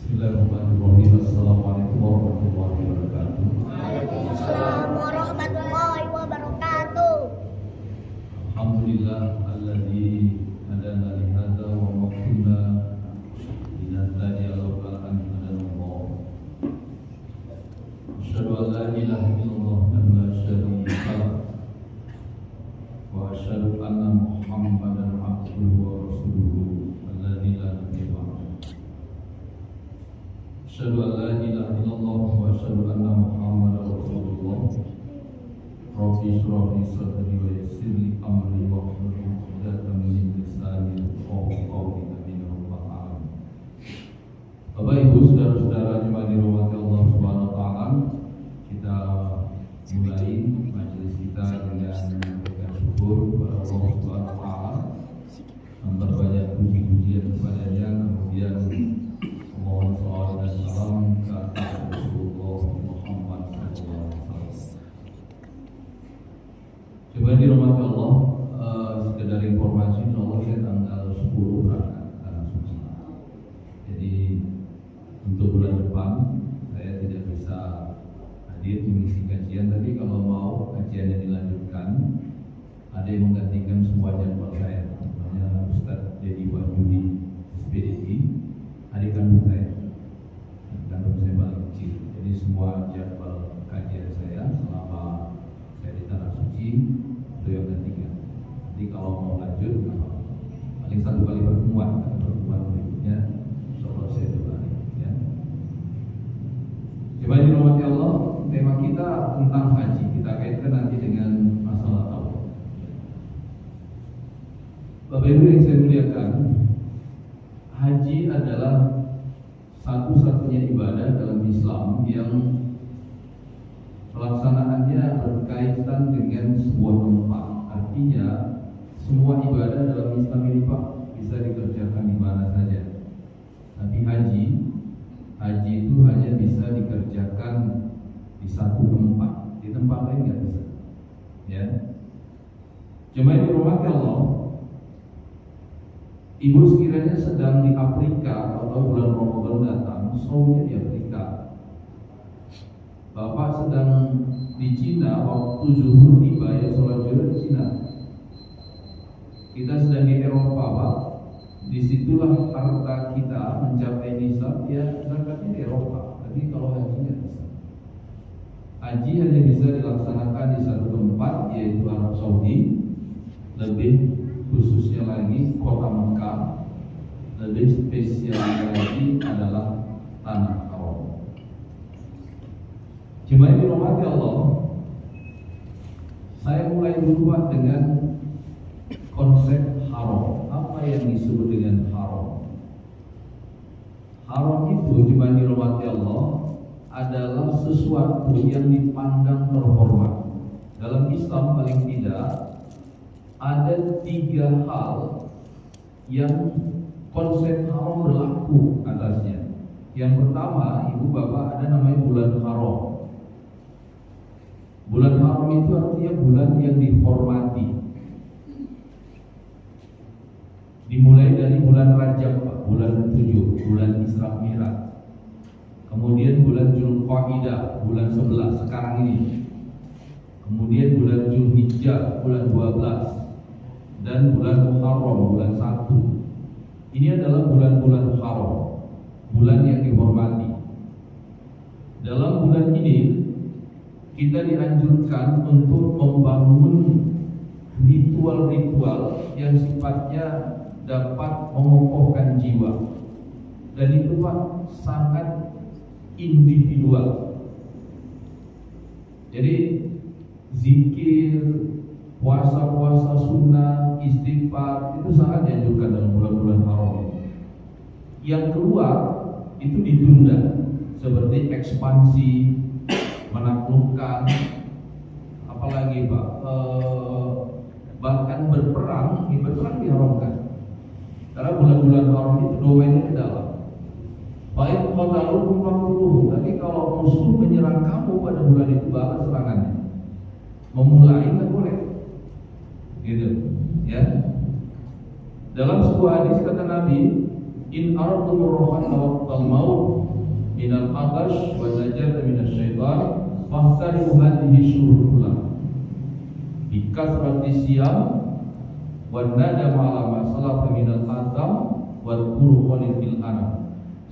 Bismillahirrahmanirrahim. Assalamualaikum warahmatullahi wabarakatuh. Waalaikumsalam warahmatullahi wabarakatuh. Alhamdulillah alladzi hadana li hadza wa ma kunna linahtadiya laula an hadana Allah. Asyhadu an la ilaha illallah wa la syarika lah. Wa asyhadu anna Muhammadan abduhu wa rasuluhu alladzi la nabiyya ba'dahu. Asyhadu an la ilaha illallah wa asyhadu anna Muhammadar rasulullah. Rabbi shrah li sadri wa yassir li amri wa hlul 'uqdatam min lisani yafqahu qawli. Amin ya rabbal alamin. Bapak Ibu saudara-saudara jemaah dirahmati Allah Subhanahu wa taala, kita mulai majelis kita dengan menyampaikan syukur kepada Allah Subhanahu wa taala, memperbanyak puji-pujian kepadanya, kemudian mohon salawat dan salam ke atas Rasulullah Muhammad SAW. Coba dirahmati Allah, sekedar informasi, insyaallah ya tanggal 10 berangkat tanah suci. Jadi untuk bulan depan saya tidak bisa hadir mengisi kajian, tapi kalau mau kajiannya dilanjutkan, ada yang menggantikan semua jadwal saya, namanya Ustadz Dedi Wahyudi SPDI, adik kandung saya paling kecil. Jadi semua jadwal kajian saya selama saya di tanah suci beliau gantikan. Jadi kalau mau lanjut, paling satu kali pertemuan berikutnya insyaallah saya kembali ya. Coba dirahmati Allah, tema kita tentang haji, kita kaitkan nanti dengan masalah tauhid. Bapak Ibu yang saya muliakan, haji adalah satu-satunya ibadah dalam Islam yang pelaksanaannya berkaitan dengan sebuah tempat. Artinya semua ibadah dalam Islam ini Pak bisa dikerjakan di mana saja. Tapi haji itu hanya bisa dikerjakan di satu tempat, di tempat lain nggak bisa. Ya. Jemaah dirahmati Allah, Ibu sekiranya sedang di Afrika atau bulan Ramadan datang, saumnya di Afrika. Bapak sedang di Cina, waktu zuhur tiba ya sholat zuhur di Cina. Kita sedang di Eropa Pak, disitulah harta kita mencapai nisab, ya zakatnya di Eropa. Tapi kalau haji nggak bisa. Haji hanya bisa dilaksanakan di satu tempat, yaitu Arab Saudi. Lebih khususnya lagi kota Mekah, lebih spesial lagi adalah tanah haram. Jemaah dirahmati Allah, saya mulai dulu Pak dengan konsep haram. Apa yang disebut dengan haram? Haram itu jemaah dirahmati Allah adalah sesuatu yang dipandang terhormat. Dalam Islam paling tidak ada 3 hal yang konsep haram berlaku atasnya. Yang pertama, ibu bapak, ada namanya bulan haram. Bulan haram itu artinya bulan yang dihormati. Dimulai dari bulan Rajab Pak, bulan 7, bulan Isra Mi'raj. Kemudian bulan Dzulqa'dah, bulan 11 sekarang ini. Kemudian bulan Dzulhijjah, bulan 12. Dan bulan Muharram, bulan 1. Ini adalah bulan-bulan haram, bulan yang dihormati. Dalam bulan ini kita dianjurkan untuk membangun ritual-ritual yang sifatnya dapat mengokohkan jiwa. Dan itu Pak sangat individual. Jadi zikir, puasa-puasa sunnah, istighfar itu sangat dianjurkan dalam bulan-bulan haram ini. Yang keluar itu ditunda, seperti ekspansi, menaklukkan, apalagi Pak, bahkan berperang diharamkan. Karena bulan-bulan haram itu domainnya ke dalam. Baik qataluhum faqtuluhum, tapi kalau musuh menyerang kamu pada bulan itu balas serangannya. Memulai nggak boleh. Gitu, ya. Dalam sebuah hadis kata Nabi, in aradtum ar-rahata waqtal maut minal atash wa najata minas syaitan fahtarimu hadhihi syuruh bi kasrati siyam wa nadama ala ma salafa minal atham wa dhkuru khalil anam.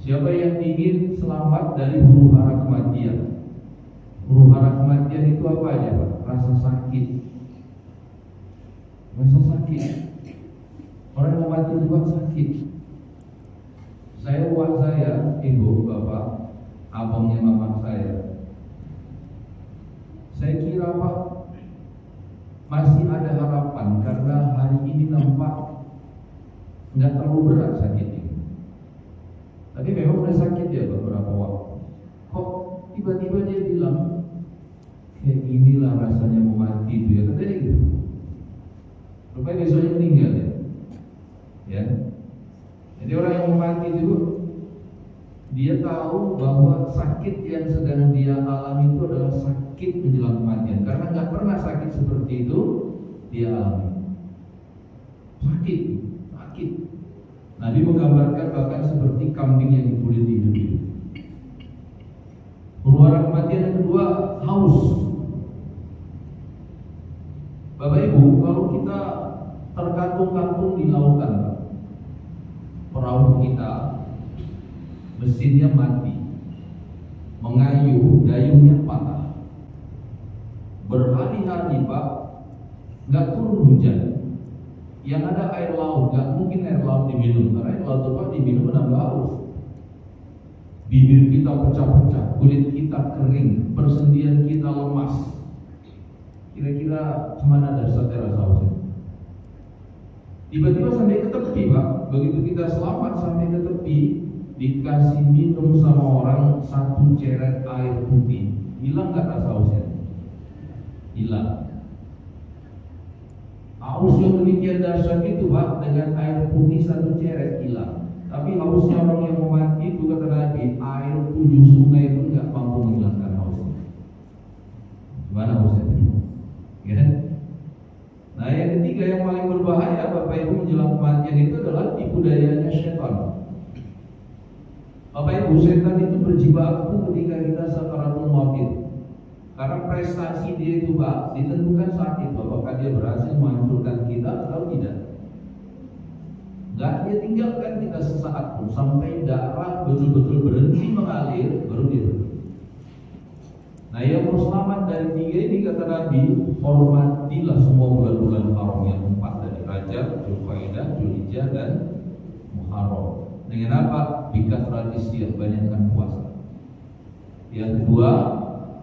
Siapa yang ingin selamat dari huru hara kematian. Huru hara kematian itu apa aja, Pak? Rasa sakit. Rasa sakit. Orang yang mati itu kan sakit. Saya, ibu, bapak, abangnya mama saya kira, Pak, masih ada harapan karena hari ini nampak nggak terlalu berat sakit ini. Tapi memang udah sakit ya beberapa waktu. Kok tiba-tiba dia bilang kayak inilah rasanya mau mati itu ya, katanya gitu. Rupanya besoknya meninggal ya. Ya. Jadi orang yang mau mati itu dia tahu bahwa sakit yang sedang dia alami itu adalah sakit menjelang kematian, karena nggak pernah sakit seperti itu dia alami. Sakit. Nabi menggambarkan bahkan seperti kambing yang dikulit hidup. Huru hara kematian yang kedua, haus. Bapak Ibu, kalau kita tergantung-gantung di lautan, perahu kita mesinnya mati, mengayuh, dayungnya patah, berhari-hari, Pak, nggak turun hujan. Yang ada air laut, nggak mungkin air laut diminum, karena air laut itu diminum menambah haus. Bibir kita pecah-pecah, kulit kita kering, persendian kita lemas. Kira-kira cemana dasar rasa hausnya? Tiba-tiba sampai ke tepi, Pak. Begitu kita selamat sampai ke tepi, dikasih minum sama orang 1 ceret air putih. Hilang nggak rasa hausnya? Hilang. Haus yang demikian dahsyat itu, Pak, dengan air putih 1 ceret hilang. Tapi hausnya orang yang mau mati itu, kata Nabi, air 7 sungai itu nggak mampu menghilangkan hausnya. Gimana hausnya itu? Ya. Nah, yang ketiga yang paling berbahaya, Bapak Ibu, menjelang kematian itu adalah tipu dayanya setan. Bapak Ibu, setan itu berjibaku ketika kita sakaratul maut. Karena prestasi dia itu, Pak, ditentukan saat itu apakah dia berhasil menghancurkan kita atau tidak. Gak dia tinggalkan kita sesaat pun sampai darah betul-betul berhenti mengalir, baru dia berhenti. Nah, yang mau selamat dari 3 ini, kata Nabi, hormatilah semua bulan-bulan haram yang 4 dari Rajab, Dzulqa'dah, Dzulhijjah, dan Muharram. Dengan apa? Bikatsratis siyam, banyakkan puasa. Yang kedua,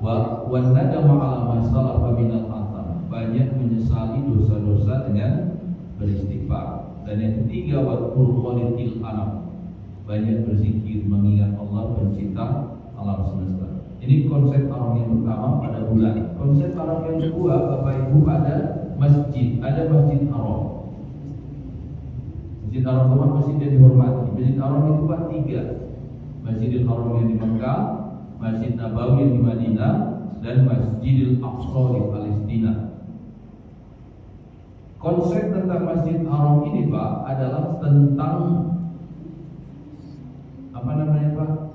wa nadama ala ma salafa minal atham, banyak menyesali dosa-dosa dengan beristighfar. Dan yang ketiga, wa qur'anil anam, banyak berzikir mengingat Allah pencipta alam semesta. Ini konsep haram yang pertama pada bulan. Konsep haram yang kedua, Bapak Ibu, ada masjid, ada masjid haram. Masjid haram itu masjid yang dihormati. Masjid haram itu 3. Masjidil Haram yang di Mekah, Masjid Nabawi yang di Madinah, dan Masjidil Aqsa di Palestina. Konsep tentang Masjid Haram ini, Pak, adalah tentang apa namanya, Pak?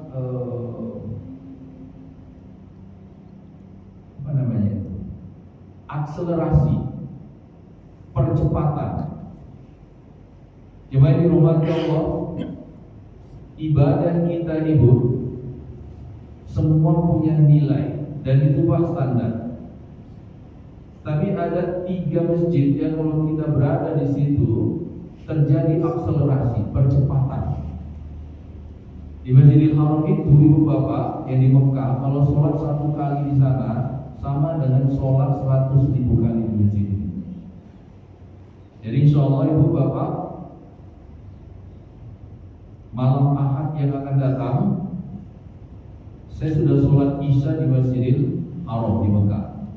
Akselerasi, percepatan. Jemaah di rumah Allah, ibadah kita Ibu semua punya nilai dan itu Pak standar. Tapi ada 3 masjid yang kalau kita berada di situ terjadi akselerasi, percepatan. Di Masjidil Haram itu, Ibu Bapak, yang di Mekah, kalau sholat 1 kali di sana sama dengan sholat 100.000 kali di masjid ini. Jadi insya Allah, Ibu Bapak, malam Ahad yang akan datang, saya sudah sholat Isya di Masjidil Haram di Mekah.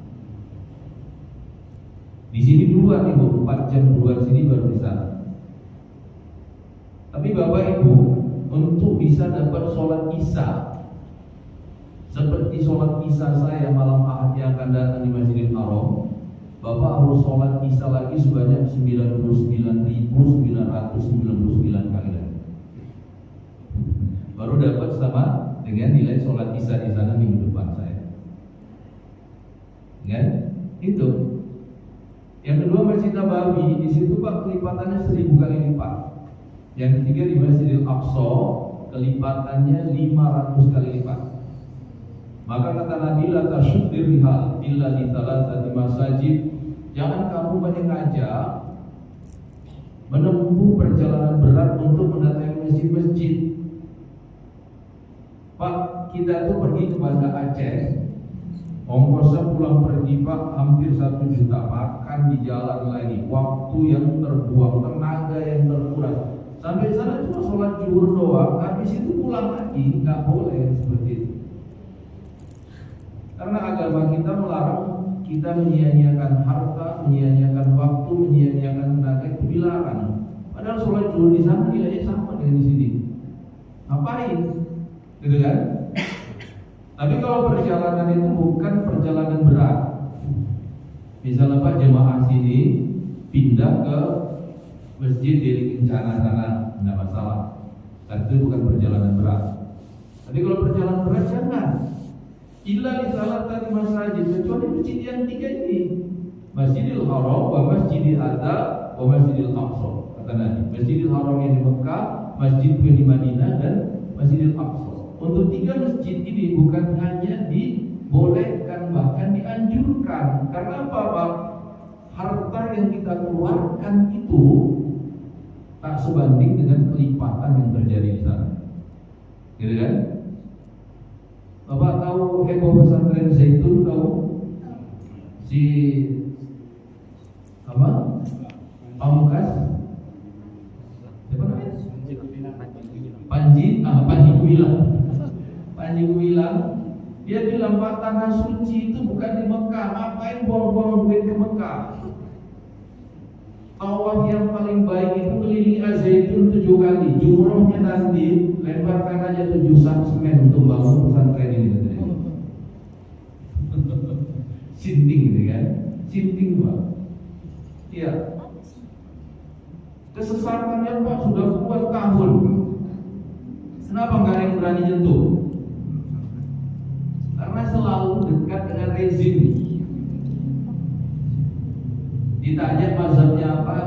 Di sini duluan Ibu, 4 jam duluan sini baru di sana. Tapi Bapak Ibu, untuk bisa dapat sholat Isya seperti sholat Isya saya malam Ahad yang akan datang di Masjidil Haram, Bapak harus sholat Isya lagi sebanyak 99.999 kali lagi. baru dapat sama dengan nilai sholat isya di sana minggu depan saya. Kan? Itu. Yang kedua Masjid Nabawi, di situ Pak kelipatannya 1000 kali lipat. Yang ketiga di Masjidil Aqsa, kelipatannya 500 kali lipat. Maka kata Nabi, la tasyuddir rihal illa di thalathati masajid. Jangan kamu menyengaja menempuh perjalanan berat untuk mendatangi masjid-masjid. Pak, kita tuh pergi ke Banda Aceh, ongkosnya pulang pergi Pak hampir 1 juta, makan di jalan lagi, waktu yang terbuang, tenaga yang terkuras. Sampai sana cuma sholat zuhur doang, habis itu pulang lagi, nggak boleh seperti itu. Karena agama kita melarang kita menyia-nyiakan harta, menyia-nyiakan waktu, menyia-nyiakan tenaga, itu dilarang. Padahal sholat zuhur di sana nilainya sama dengan di sini. Ngapain? Gitu kan? Tapi kalau perjalanan itu bukan perjalanan berat, misalnya Pak jemaah sini pindah ke masjid di Kencana sana, tidak masalah. Tapi itu bukan perjalanan berat. Tapi kalau perjalanan berat jangan. Illa di salah tadi masjid, kecuali masjid yang 3 ini, Masjidil Haram, wa Masjidil Adha, wa Masjidil Aqsa. Kata Nabi, Masjidil Haram yang di Mekah, Masjid di Madinah, dan Masjidil Aqsa. Untuk 3 masjid ini bukan hanya dibolehkan, bahkan dianjurkan. Karena apa Pak? Harta yang kita keluarkan itu tak sebanding dengan kelipatan yang terjadi di sana. Gitu kan? Bapak tahu heboh pesantren Zaitun, tahu? Si apa? Pamungkas? Siapa namanya? Panji Gumilang. Panji Gumilang, dia bilang Pak, tanah suci itu bukan di Mekah. Ngapain buang-buang duit ke Mekah? Tawaf yang paling baik itu keliling Az-Zaitun 7 kali. Jumrohnya nanti lemparkan aja 7 sak semen untuk bangun pesantren ini. Sinting gitu kan? Sinting Pak. Iya. Kesesatannya Pak sudah puluhan tahun. Kenapa nggak ada yang berani nyentuh? Karena selalu dekat dengan rezim. Ditanya mazhabnya apa,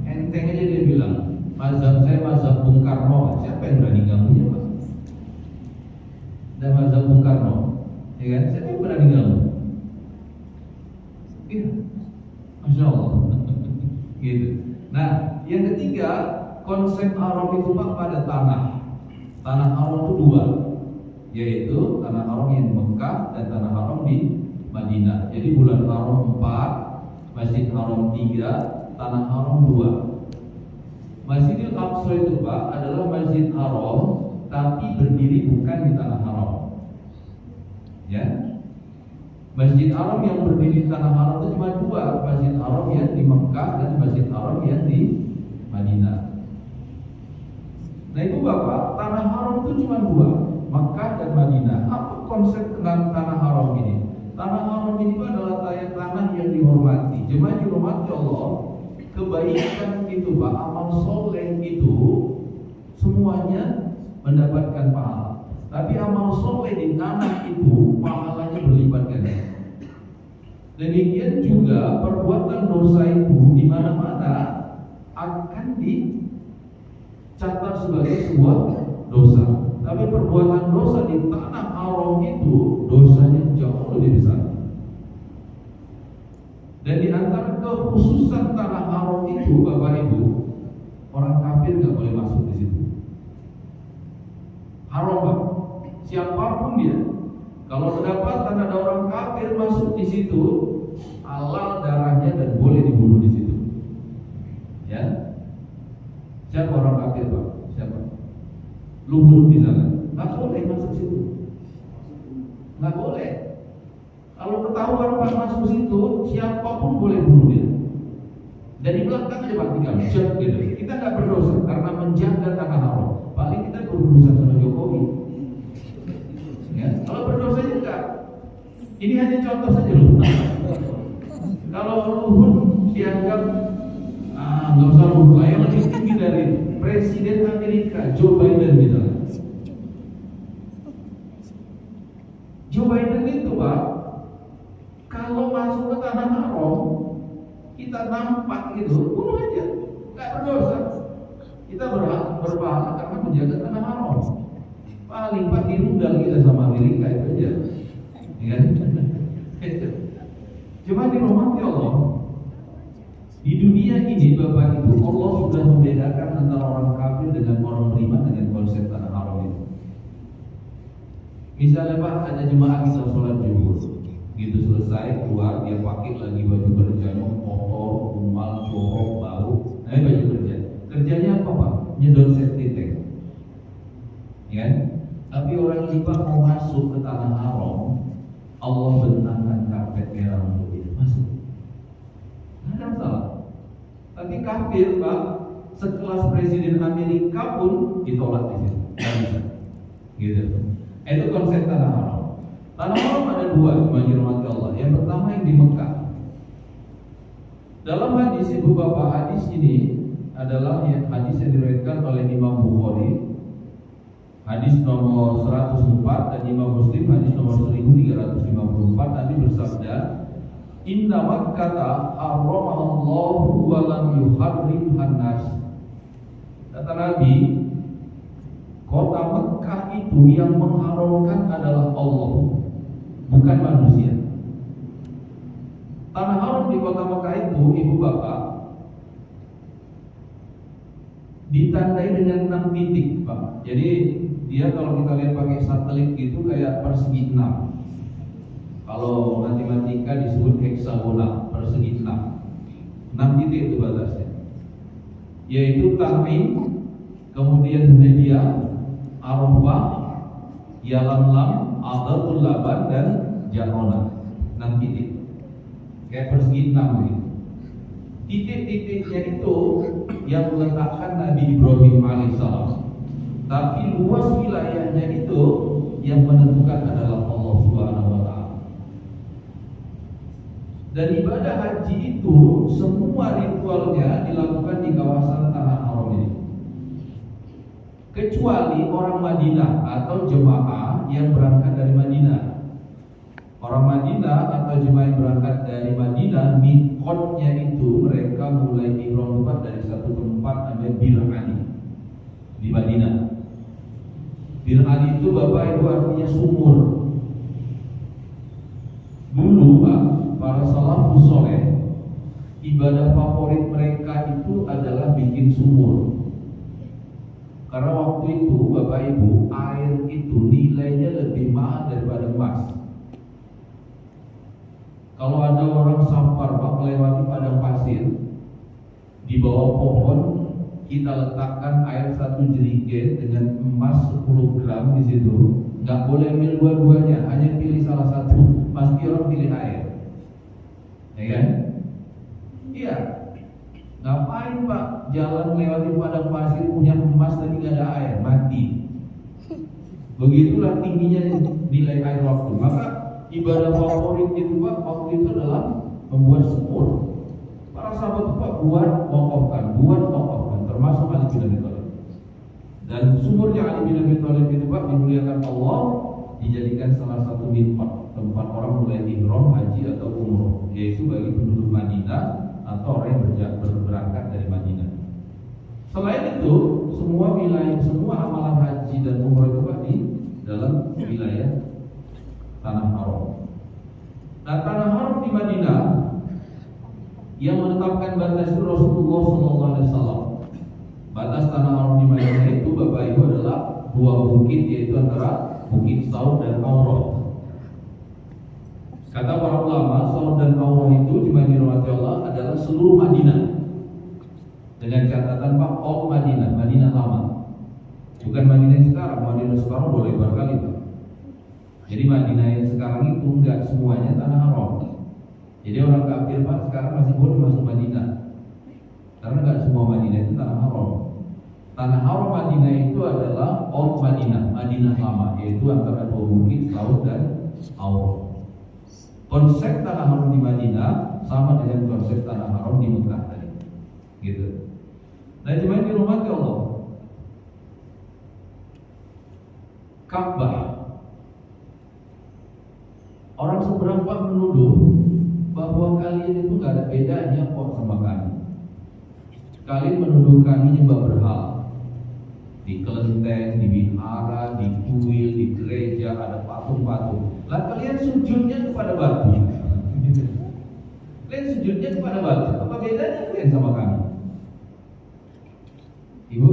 enteng aja dia bilang, mazhab saya mazhab Bung Karno. Siapa yang berani ganggunya Pak? Dan mazhab Bung Karno, ya kan? Siapa yang berani ganggu? Gitu. Masya Allah. Gitu. Nah, yang ketiga, konsep haram itu Pak pada tanah. Tanah haram itu 2, yaitu tanah haram yang di Mekah dan tanah haram di Madinah. Jadi bulan haram 4, Masjid Haram 3, tanah haram 2. Masjidil Aqsa itu Pak adalah masjid haram tapi berdiri bukan di tanah haram. Ya. Masjid Haram yang berdiri di tanah haram itu cuma 2, Masjid Haram yang di Mekah dan Masjid Haram yang di Madinah. Nah itu Bapak, tanah haram itu cuma 2, Mekah dan Madinah. Apa konsep tentang tanah haram ini? Tanah haram ini adalah tanah yang dihormati. Jemaah dihormati Allah. Kebaikan itu Pak, amal soleh itu semuanya mendapatkan pahala. Tapi amal soleh di tanah itu pahalanya berlipat ganda. Demikian juga perbuatan dosa itu di mana-mana akan dicatat sebagai sebuah dosa. Tapi perbuatan dosa di tanah haram itu dosanya jauh lebih besar. Dan di antara kekhususan tanah haram itu Bapak Ibu, orang kafir nggak boleh masuk di situ. Haram Pak. Siapapun dia, kalau kedapatan ada orang kafir masuk di situ, halal darahnya dan boleh dibunuh di situ. Ya, siapa orang kafir Pak? Siapa? Luhur di sana, nggak boleh masuk situ, nggak boleh. Kalau ketahuan Pak masuk situ, siapapun boleh bunuh dia. Dan di belakang aja Pak tinggal, gitu. Kita nggak berdosa karena menjaga tanah haram. Paling kita berurusan sama Jokowi. Ya, kalau berdosa juga, ini hanya contoh saja loh. Kalau Luhut dianggap nggak usah Luhut lah, yang lebih tinggi dari Presiden Amerika Joe Biden misalnya, Pak, kalau masuk ke tanah haram, kita nampak gitu, bunuh aja, nggak berdosa. Kita berpahala karena menjaga tanah haram. Paling Pak dirundal kita sama Amerika itu aja, ya kan? Cuma dirahmati Allah. Di dunia ini Bapak Ibu, Allah sudah membedakan antara orang kafir dengan orang beriman dengan konsep tanah haram itu. Misalnya Pak, ada jemaah kita sholat zuhur, gitu selesai keluar dia pakai lagi baju kerjanya kotor, kumal, jorok, bau, nah baju kerja. Kerjanya apa Pak? Nyedot safety tank, ya? Tapi orang ini Pak mau masuk ke tanah haram, Allah bentangkan karpet merah untuk dia masuk. Nggak ada masalah. Tapi kafir Pak, sekelas Presiden Amerika pun ditolak di sini. Nggak bisa. Gitu. Itu konsep tanah haram. Tanah haram ada dua, cuma dirahmati Allah. Yang pertama yang di Mekah. Dalam hadis Ibu Bapak, hadis ini adalah hadis yang diriwayatkan oleh Imam Bukhari, hadis nomor 104, dan Imam Muslim hadis nomor 1354. Nabi bersabda, Inna Makkata harramallahu wa lam yuharrimhan nas. Kata Nabi, kota Mekah itu yang mengharamkan adalah Allah, bukan manusia. Tanah haram di kota Mekah itu, Ibu Bapak, ditandai dengan 6 titik Pak. Jadi dia kalau kita lihat pakai satelit gitu kayak persegi 6. Kalau matematika disebut heksagonal, persegi 6. 6 titik itu batasnya. Yaitu Tan'im, kemudian Hudaybiyah, Arafah, Yalamlam, Aqabul Laban, dan Jamrah. 6 titik. Kayak persegi 6 gitu. Titik-titiknya itu yang meletakkan Nabi Ibrahim alaihissalam. Tapi luas wilayahnya itu yang menentukan adalah Allah Subhanahu wa taala. Dan ibadah haji itu semua ritualnya dilakukan di kawasan tanah haram ini. Kecuali orang Madinah atau jemaah yang berangkat dari Madinah. Orang Madinah atau jemaah yang berangkat dari Madinah, mikotnya itu mereka mulai ihram dari satu tempat namanya Bir Ali di Madinah. Bir Ali itu Bapak Ibu artinya sumur. Dulu Pak, para salafus soleh, ibadah favorit mereka itu adalah bikin sumur. Karena waktu itu Bapak Ibu, air itu nilainya lebih mahal daripada emas. Kalau ada orang safar Pak melewati padang pasir, di bawah pohon kita letakkan air 1 jerigen dengan emas 10 gram di situ. Nggak boleh ambil dua-duanya, hanya pilih salah satu. Pasti orang pilih air, ya kan? Iya. Ngapain Pak jalan melewati padang pasir punya emas tapi nggak ada air, mati. Begitulah tingginya nilai air waktu. Maka ibadah favorit itu Pak waktu itu adalah membuat sumur. Para sahabat itu Pak buat wakafkan, termasuk Ali bin Abi Thalib. Dan sumurnya Ali bin Abi Thalib itu Pak dimuliakan Allah, dijadikan salah satu miqat, tempat orang mulai ihram haji atau umroh, yaitu bagi penduduk Madinah atau orang yang berangkat dari Madinah. Selain itu, semua wilayah, semua amalan haji dan umroh itu Pak di dalam wilayah tanah haram. Nah, tanah haram di Madinah yang menetapkan batas itu Rasulullah SAW. Batas tanah haram di Madinah itu Bapak Ibu adalah 2 bukit, yaitu antara Bukit Saud dan Aurah. Kata para ulama, Saud dan Aurah itu cuma dirahmati Allah adalah seluruh Madinah. Dengan catatan Pak, all Madinah, Madinah lama. Bukan Madinah yang sekarang, Madinah sekarang udah lebar kali Pak. Jadi Madinah yang sekarang itu enggak semuanya tanah haram. Jadi orang kafir Pak sekarang masih boleh masuk Madinah, karena enggak semua Madinah itu tanah haram. Tanah haram Madinah itu adalah all Madinah, Madinah lama, yaitu antara 2 bukit, Saud dan Aurah. Konsep tanah haram di Madinah sama dengan konsep tanah haram di Mekah tadi, gitu. Nah, cuma di rumah Allah, Ka'bah, Orang seberapa menuduh bahwa kalian itu gak ada bedanya kok sama kami. Kalian menuduh kami nyembah berhala. Di kelenteng, di wihara, di kuil, di gereja ada patung-patung. Lah kalian sujudnya kepada batu. Kalian sujudnya kepada batu. Apa bedanya kalian sama kami? Ibu,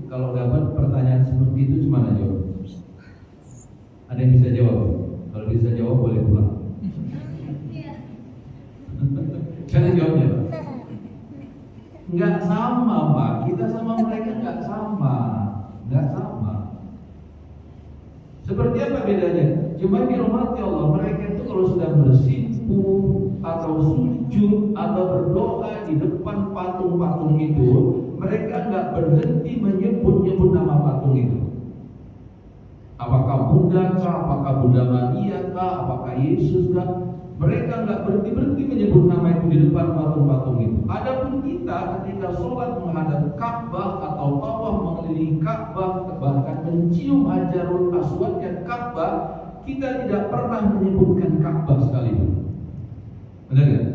kalau dapat pertanyaan seperti itu gimana jawab? Ada yang bisa jawab? Kalau bisa jawab boleh pulang. Karena jawabnya Pak. Nggak sama Pak, kita sama mereka nggak sama. Seperti apa bedanya? Cuma dirahmati Allah, mereka itu kalau sudah bersimpu atau sujud atau berdoa di depan patung-patung itu, mereka nggak berhenti menyebut nama patung itu. Apakah Buddha kah, apakah Bunda Maria kah, apakah Yesus kah? Mereka nggak berhenti menyebut nama itu di depan patung-patung itu. Adapun kita ketika sholat menghadap Ka'bah atau tawaf mengelilingi Ka'bah, bahkan mencium Hajarul Aswadnya Ka'bah, kita tidak pernah menyebutkan Ka'bah sekalipun. Benar nggak?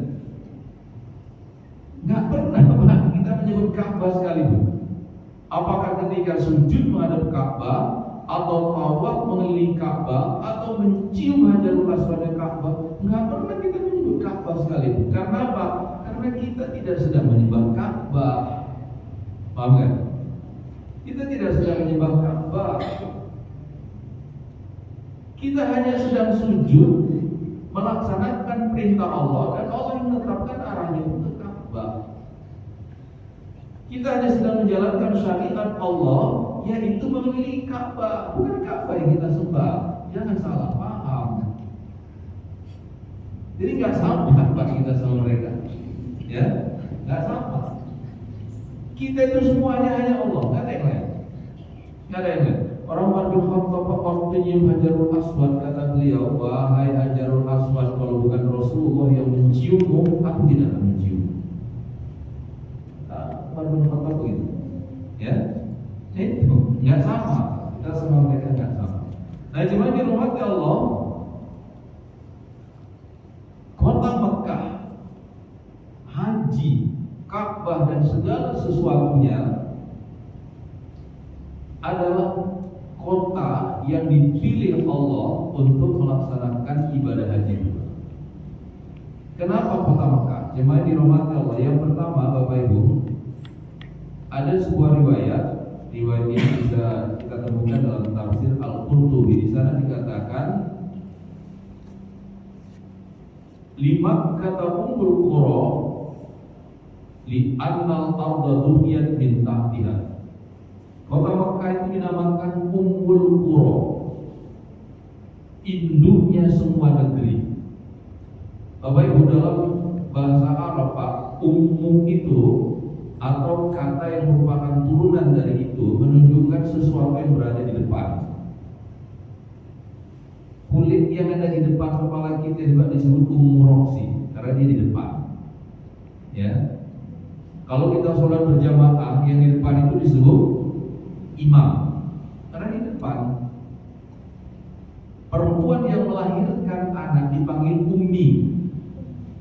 Nggak pernah Pak, kita menyebut Ka'bah sekalipun. Apakah ketika sujud menghadap Ka'bah, atau tawaf mengelilingi Ka'bah, atau mencium Hajarul Aswadnya Ka'bah, nggak pernah kita menyebut Ka'bah sekalipun. Karena apa? Karena kita tidak sedang menyembah Ka'bah. Paham nggak? Kita tidak sedang menyembah Ka'bah. Kita hanya sedang sujud melaksanakan perintah Allah, dan Allah yang menetapkan arahnya untuk Ka'bah. Kita hanya sedang menjalankan syariat Allah, yaitu mengelilingi Ka'bah. Bukan Ka'bah yang kita sembah. Jangan salah paham. Jadi nggak sama Pak kita sama mereka, ya, nggak sama. Kita itu semuanya hanya Allah, nggak ada yang lain, nggak ada yang lain. Orang Umar bin Khattab waktu nyium Hajarul Aswad, kata beliau, wahai Hajarul Aswad, kalau bukan Rasulullah yang menciummu, aku tidak akan mencium. Umar bin Khattab begitu, ya. Itu nggak sama, kita sama mereka nggak sama. Nah, cuma di rahmat Allah, kota Mekah, haji, Ka'bah dan segala sesuatunya adalah kota yang dipilih Allah untuk melaksanakan ibadah haji. Kenapa kota Mekah? Jemaah dirahmati Allah. Yang pertama, Bapak Ibu, ada sebuah riwayat ini bisa kita temukan dalam tafsir Al-Qurtubi. Di sana dikatakan, lima kata Ummul Qura li annal arda dunyat min tahtiha. Kota Mekah itu dinamakan Ummul Qura, induknya semua negeri. Bapak Ibu, dalam bahasa Arab Pak, umum itu atau kata yang merupakan turunan dari itu menunjukkan sesuatu yang berada di depan. Kulit yang ada di depan kepala kita juga disebut umuroksi karena dia di depan. Ya, kalau kita sholat berjamaah, yang di depan itu disebut imam karena di depan. Perempuan yang melahirkan anak dipanggil ummi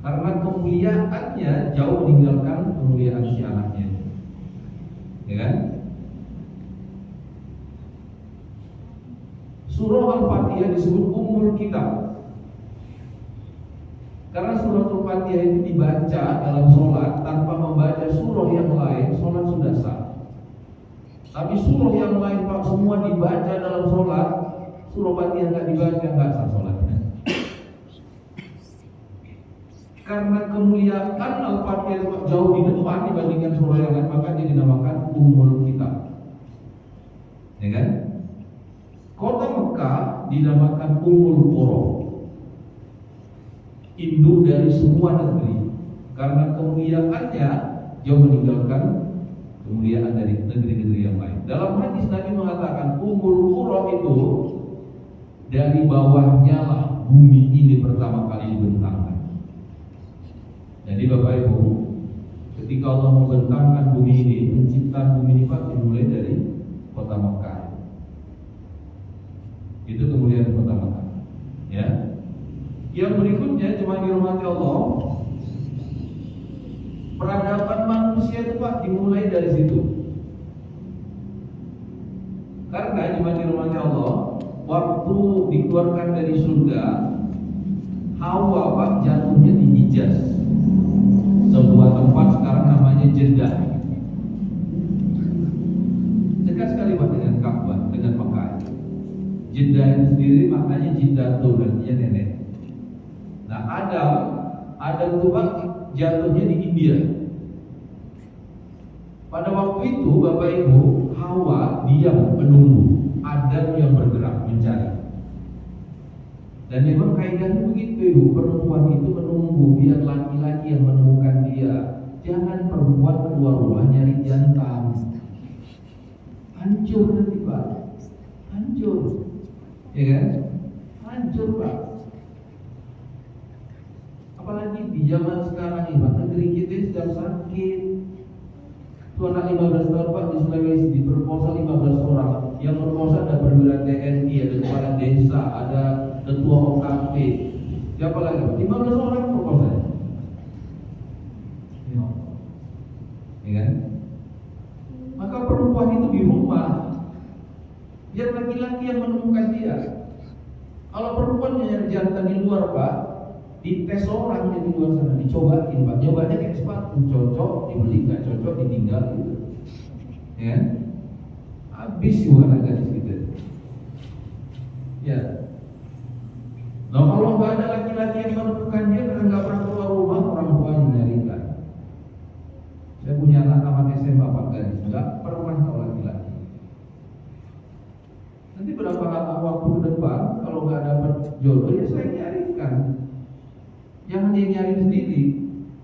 karena kemuliaannya jauh meninggalkan kemuliaan si anaknya, ya kan? Surah Al-Fatihah disebut Ummul Kitab karena surah Al-Fatihah itu dibaca dalam sholat tanpa membaca surah yang lain, sholat sudah sah. Tapi surah yang lain Pak semua dibaca dalam sholat, surah Fatihah nggak dibaca, nggak sah sholatnya. Karena kemuliaan Al-Fatihah jauh di depan dibandingkan surah yang lain, maka dia dinamakan Ummul Kitab, ya kan? Kota Mekah dinamakan Ummul Qura, induk dari semua negeri, karena kemuliaannya jauh meninggalkan kemuliaan dari negeri-negeri yang lain. Dalam hadis Nabi mengatakan Ummul Qura itu dari bawahnya lah bumi ini pertama kali dibentangkan. Jadi Bapak Ibu, ketika Allah membentangkan bumi ini, penciptaan bumi ini Pak dimulai dari kota Mekah. Itu kemuliaan kota Mekah, ya. Yang berikutnya cuma dirahmati Allah, peradaban manusia itu Pak dimulai dari situ. Karena cuma dirahmati Allah, waktu dikeluarkan dari surga, Hawa Pak jatuhnya di Hijaz, sebuah tempat sekarang namanya Jeddah. Dekat sekali Pak dengan Ka'bah, dengan Mekah. Jeddah itu sendiri maknanya Jiddatu, artinya nenek. Nah Adam itu Pak jatuhnya di India. Pada waktu itu Bapak Ibu, Hawa diam menunggu Adam yang bergerak mencari. Dan memang kaidahnya begitu Ibu, perempuan itu menunggu biar laki-laki yang menemukan dia. Jangan perempuan keluar rumah nyari jantan. Hancur nanti Pak, hancur, ya kan? Hancur Pak. Apalagi di zaman sekarang ini Pak, negeri kita sedang sakit. Itu anak 15 tahun Pak di Sulawesi diperkosa 15 orang. Yang berkosa ada perwira TNI, ada kepala desa, ada ketua OKP. Siapa lagi Pak? 15 orang perkosa. Ya kan? Maka perempuan itu di rumah, biar laki-laki yang menemukan dia. Kalau perempuan nyari jantan di luar Pak, dites orang yang di luar sana, dicobain Pak, nyobanya kayak sepatu, cocok dibeli, nggak cocok ditinggal gitu, ya, habis juga anak gadis gitu, ya. Nah kalau nggak ada laki-laki yang menemukan dia karena nggak pernah keluar rumah, orang tua yang nyarikan. Saya punya anak tamat SMA Pak gadis, nggak pernah tahu laki-laki. Nanti berapa waktu ke depan kalau nggak dapat jodoh ya saya nyarikan. Jangan dia nyari sendiri,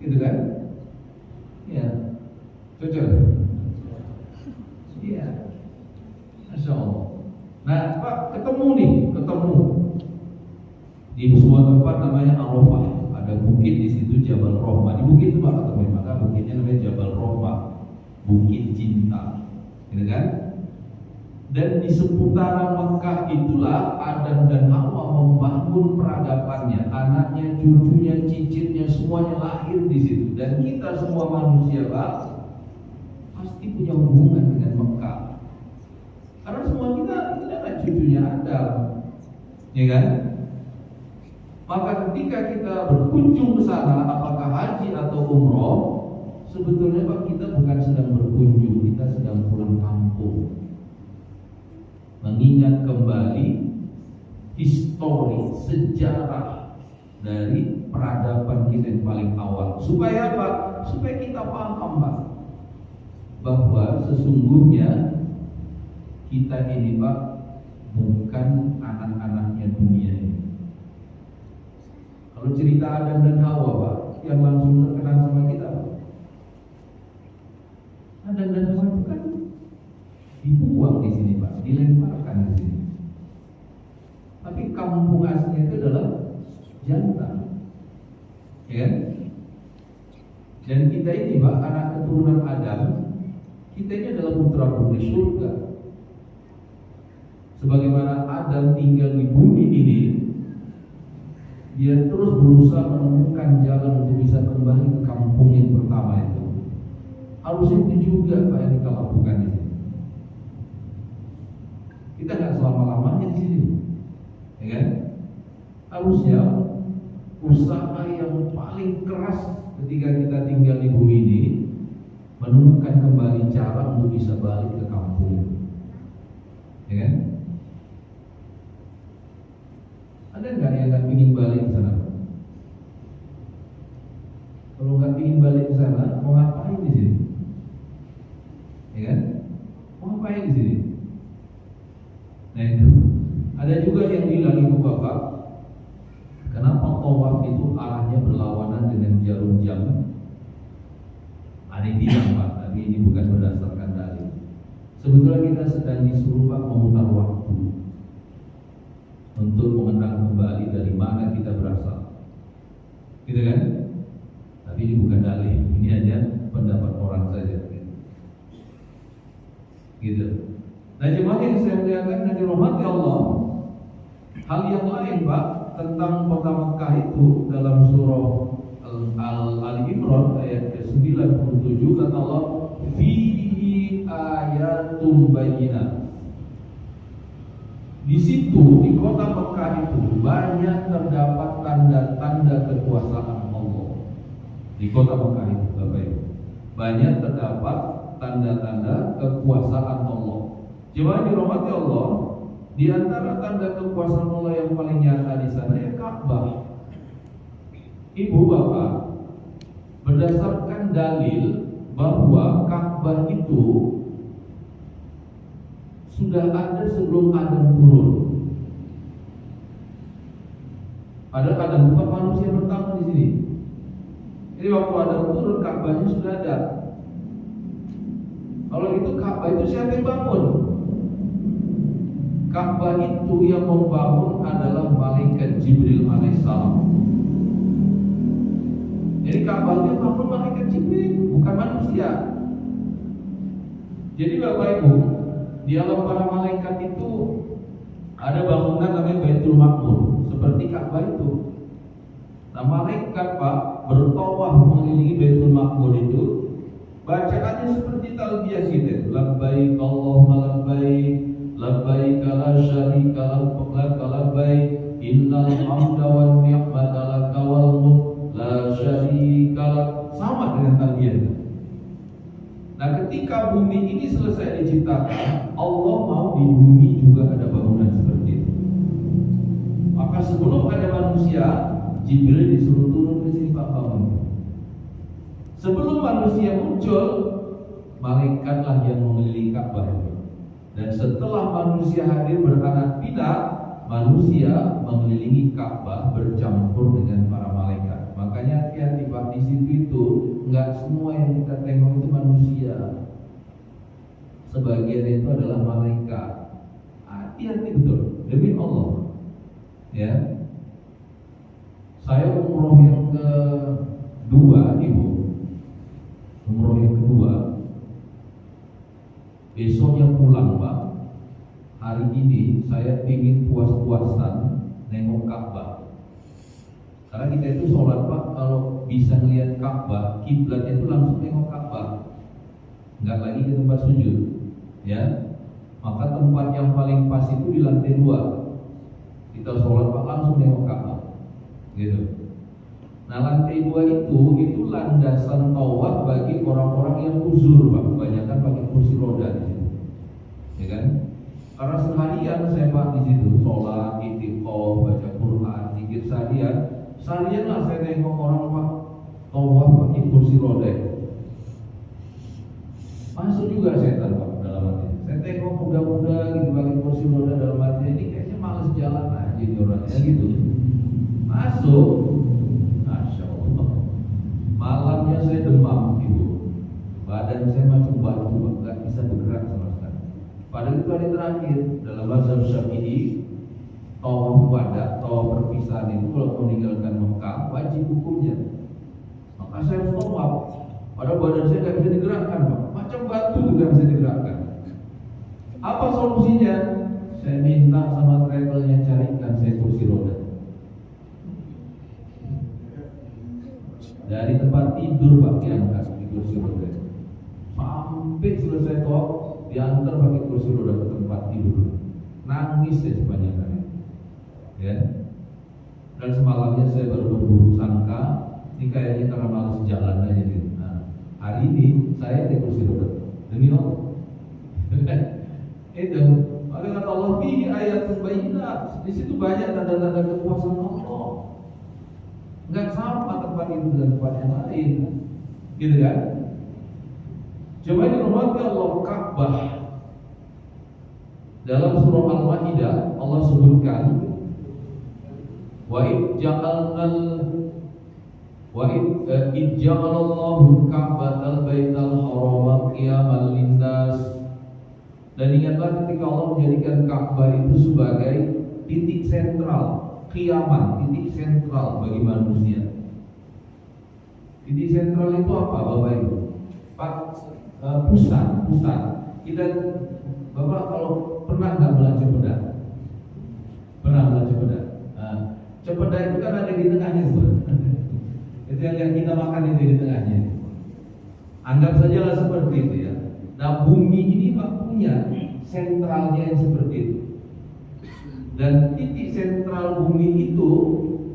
gitu kan? Ya, cocok. Iya, Masya Allah. Nah, Pak ketemu di sebuah tempat namanya Arafah. Ada bukit di situ Jabal Rahmah. Di bukit itu Pak ketemu, maka bukitnya namanya Jabal Rahmah, bukit cinta, gitu kan? Dan di seputaran Mekah itulah Adam dan Hawa membangun peradabannya, anaknya, cucunya, cicitnya, semuanya lahir di situ. Dan kita semua manusia Pak pasti punya hubungan dengan Mekah, karena semua kita adalah cucunya Adam, ya kan? Maka ketika kita berkunjung ke sana, apakah haji atau umroh, sebetulnya Pak kita bukan sedang berkunjung, kita sedang pulang kampung, mengingat kembali histori, sejarah dari peradaban kita yang paling awal. Supaya apa? Supaya kita paham Pak, bahwa sesungguhnya kita ini Pak bukan anak-anaknya dunia ini. Kalau cerita Adam dan Hawa Pak, yang langsung terkenal sama kita Pak, Adam dan Hawa itu kan dibuang di sini Pak, dilemparkan di sini. Tapi kampung aslinya itu adalah jantan, ya kan? Dan kita ini Pak, anak keturunan Adam, kita ini adalah putra putri surga. Sebagaimana Adam tinggal di bumi ini, dia terus berusaha menemukan jalan untuk bisa kembali ke kampung yang pertama itu. Harus itu juga Pak yang kita lakukan di sini. Kita nggak selama-lamanya di sini, ya kan? Harusnya usaha yang paling keras ketika kita tinggal di bumi ini menemukan kembali cara untuk bisa balik ke kampung, ya kan? Ada nggak yang nggak ingin balik ke sana? Kalau nggak ingin balik ke sana, mau ngapain di sini? Ya kan? Mau ngapain di sini? Nah itu, ada juga yang bilang Ibu Bapak, kenapa tawaf itu arahnya berlawanan dengan jarum jam? Ada yang bilang Pak, tapi ini bukan berdasarkan dalil. Sebetulnya kita sedang disuruh Pak memutar waktu untuk mengenang kembali dari mana kita berasal, gitu kan? Tapi ini bukan dalil, ini hanya pendapat orang saja, gitu. Nah jemaah yang saya muliakan dan dirahmati Allah, hal yang lain Pak, tentang kota Mekah itu dalam surah Al-Imran ayat ke-97 kata Allah, fihi ayatum bayyinat. Di situ di kota Mekah itu banyak terdapat tanda-tanda kekuasaan Allah. Di kota Mekah itu, Bapak Ibu, banyak terdapat tanda-tanda kekuasaan Allah. Jemaah dirahmati Allah, di antara tanda kekuasaan Allah yang paling nyata di sana ya Ka'bah. Ibu bapak, berdasarkan dalil bahwa Ka'bah itu sudah ada sebelum Adam turun. Padahal Adam bukan manusia pertama di sini. Jadi waktu Adam turun Ka'bahnya sudah ada. Kalau itu Ka'bah itu siapa yang bangun? Ka'bah itu yang membangun adalah malaikat Jibril alaihissalam. Jadi Ka'bah itu bangun malaikat Jibril, bukan manusia. Jadi Bapak Ibu, di alam para malaikat itu ada bangunan namanya Baitul Maqmur, seperti Ka'bah itu. Nah malaikat Pak bertawaf mengelilingi Baitul Maqmur itu, bacaannya seperti talbiyah kita, labbaik Allahumma labbaik, labbaik la syarika lak labbaik, innal hamda wan ni'mata lak wal mulk la syarika lak. Sama dengan talbiyah. Nah ketika bumi ini selesai diciptakan, Allah mau di bumi juga ada bangunan seperti itu. Maka sebelum ada manusia, Jibril disuruh turun ke sini Pak bangun. Sebelum manusia muncul, malaikatlah yang mengelilingi Ka'bah. Dan setelah manusia hadir beranak pinak, manusia mengelilingi Ka'bah bercampur dengan para malaikat. Makanya hati-hati Pak, di situ itu enggak semua yang kita tengok itu manusia. Sebagian itu adalah malaikat. Hati-hati betul, demi Allah. Ya. Saya umroh yang kedua, Ibu. Umroh yang kedua. Besoknya pulang Pak. Hari ini saya ingin puas-puasan nengok Ka'bah. Karena kita itu sholat Pak, kalau bisa ngelihat Ka'bah, kiblatnya itu langsung nengok Ka'bah, nggak lagi ke tempat sujud, ya. Maka tempat yang paling pas itu di lantai 2. Kita sholat Pak langsung nengok Ka'bah, gitu. Nah lantai 2 itu landasan tawaf bagi orang-orang yang uzur Pak, kebanyakan pakai kursi roda di situ, ya kan? Karena seharian saya Pak di situ sholat, itikaf, baca Quran, zikir seharian lah saya tengok orang Pak tawaf pakai kursi roda. Masuk juga setan Pak dalam hati. Saya tengok muda-muda gitu pakai kursi roda dalam hati, ini kayaknya males jalan aja nih orangnya gitu. Masuk. Malamnya saya demam Ibu, badan saya macam batu, nggak bisa bergerak sama sekali. Padahal itu hari terakhir dalam mazhab Syafi'i, tawaf wada, tawaf perpisahan itu kalau meninggalkan Mekah wajib hukumnya. Maka saya harus tawaf. Padahal badan saya nggak bisa digerakkan, Pak. Macam batu juga bisa digerakkan. Apa solusinya? Saya minta sama travelnya carikan saya kursi roda. Dari tempat tidur Pak diangkat di kursi roda, sampai selesai tawaf diantar pakai kursi roda ke tempat tidur. Nangis saya sepanjang hari, ya. Dan semalamnya saya baru berburu sangka, ini kayaknya karena malas jalan aja gitu. Nah, hari ini saya di kursi roda demi Allah. Itu maka kata Allah fihi ayatun bayyinat. Di situ banyak tanda-tanda kekuasaan Allah. Enggak sama tempat itu dengan tempat yang lain, gitu kan? Coba dirahmati Allah, Ka'bah dalam surah Al-Maidah Allah sebutkan wa idja'alallahu Ka'batal baital harama qiyamal linnas. Dan ingatlah ketika Allah menjadikan Ka'bah itu sebagai titik sentral kiamat, titik sentral bagi manusia. Titik sentral itu apa Bapak Ibu? Pak, pusat. Kita Bapak kalau pernah nggak belanja bedak? Pernah belanja bedak? Coba di tengahnya tuh. Itu yang kita makan itu di tengahnya. Anggap sajalah seperti itu ya. Nah bumi ini Pak punya sentralnya yang seperti itu. Dan titik sentral bumi itu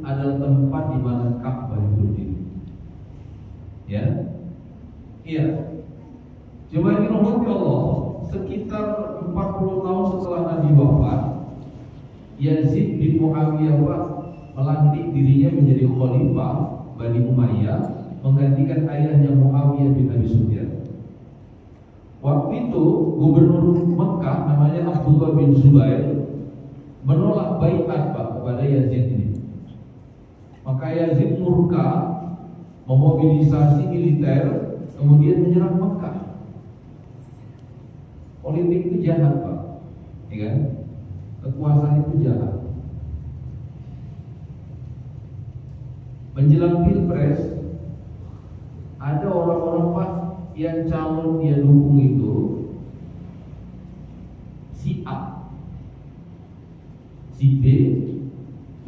adalah tempat di mana Ka'bah itu berdiri. Ya, iya. Coba ini rahmati Allah. Sekitar 40 tahun setelah Nabi wafat, Yazid bin Muawiyah melantik dirinya menjadi khalifah Bani Umayyah, menggantikan ayahnya Muawiyah bin Abi Sufyan. Waktu itu gubernur Mekah namanya Abdullah bin Zubair menolak baiat kepada Yazid ini. Maka Yazid murka, memobilisasi militer, kemudian menyerang Mekah. Politik itu jahat Pak, ya kan? Kekuasaan itu jahat. Menjelang pilpres, ada orang-orang Pak yang calon dia dukung itu si A, si B,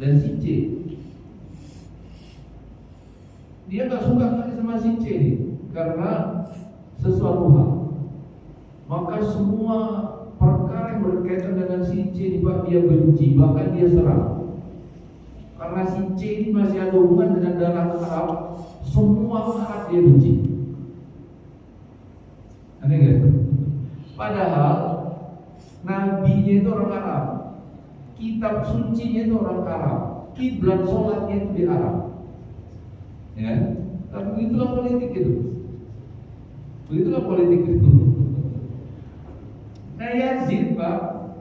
dan si C. Dia nggak suka sama si C nih, karena sesuatu hal. Maka semua perkara yang berkaitan dengan si C ini Pak dia benci, bahkan dia serang. Karena si C ini masih ada hubungan dengan darah Arab, semua Arab dia benci. Aneh gak? Padahal nabinya itu orang Arab, kitab sucinya itu orang Arab, kiblat sholatnya itu di Arab. Ya, tapi begitulah politik itu. Begitulah politik itu. Nah Yazid Pak,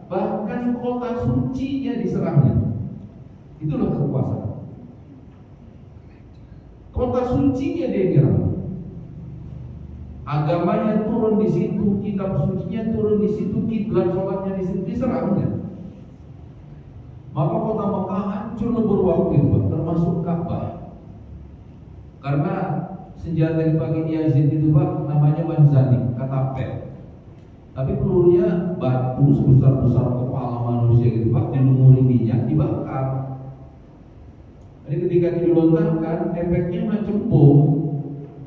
bahkan kota sucinya diserangnya. Itulah kekuasaan. Kota sucinya dia nyerang. Agamanya turun di situ, kitab sucinya turun di situ, kiblat sholatnya di situ, diserangnya. Maka kota Mekah hancur lebur waktu itu, termasuk Ka'bah. Karena senjata yang dipakai Yazid itu Pak namanya manzanik, katapel. Tapi pelurunya batu sebesar-besar kepala manusia gitu Pak, dilumuri minyak, dibakar. Jadi ketika dilontarkan, efeknya macam bom,